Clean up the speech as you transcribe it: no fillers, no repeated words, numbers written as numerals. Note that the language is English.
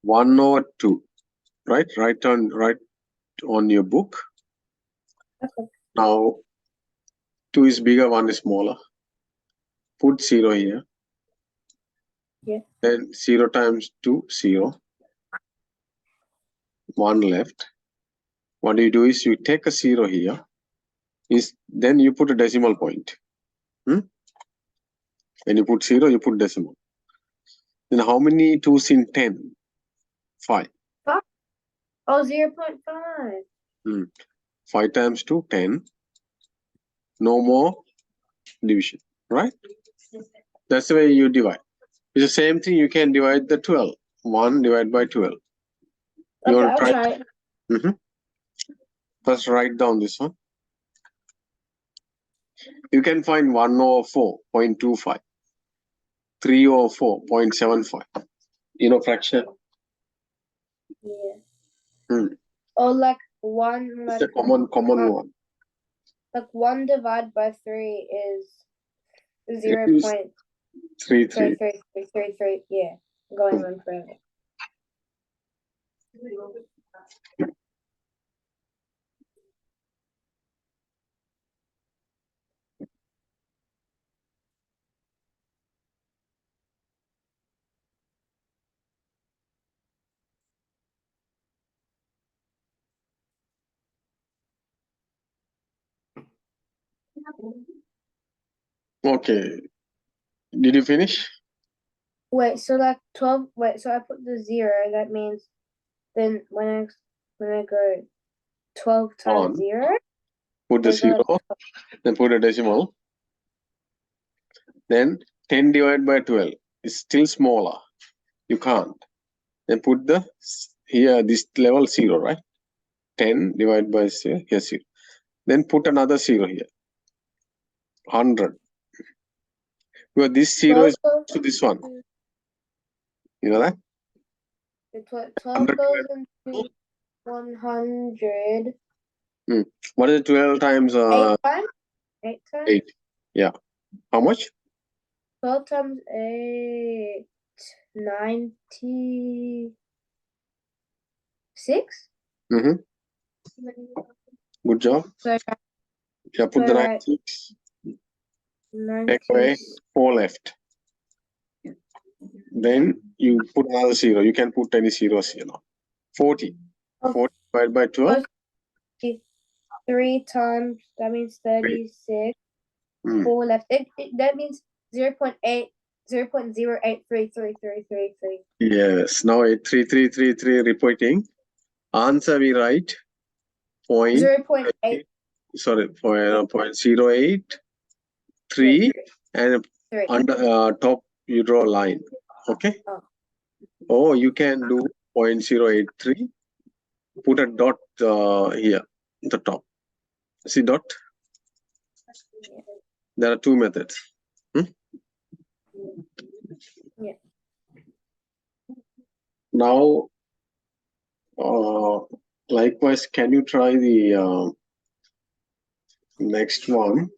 1 over 2, right? Write on your book. Okay. Now, 2 is bigger, 1 is smaller. Put 0 here. Yeah. Then 0 times 2, 0. 1 left. What you do is you take a 0 here. Then you put a decimal point. When you put 0, you put decimal. Then how many 2's in 10? 5. 5. Oh, 0.5. 5 times 2, 10. No more division, right? That's the way you divide. It's the same thing. You can divide the 12. 1 divided by 12. You Okay, want I'll to try it. First, write down this one. You can find 1 over 4.25. 3 over 4.75. You know fraction? Yeah. Oh, like 1. It's Like, a common one. like 1 divided by 3 is 0. It is 3. Yeah. Going on forever. Okay. Did you finish? Wait, so like 12. Wait, so I put the 0. That means then when I go 12 times 0. Put the I got 0. Then put a decimal. Then 10 divided by 12 is still smaller. You can't. Then put this level 0, right? 10 divided by 0, here 0. Then put another 0 here. 100. Because this 0 is to this one. You know that? 12 goes into 100. What is 12 times 8 times? 8 times? 8? Yeah. How much? 12 times 8. 96? Good job. So, Yeah, put the 96. Take away 4 left. Then you put another 0. You can put any zeros here now. 40. 40 divided by 12. 3 times, that means 36. 4 left. That means 0.8, 0.083333. Yes. Now 3333 repeating. Answer we write 0.8. Sorry, 0.083 and under top you draw a line. Okay. Or you can do 0.083. Put a dot here, the top. See dot? There are 2 methods. Yeah. Now, likewise, can you try the next one?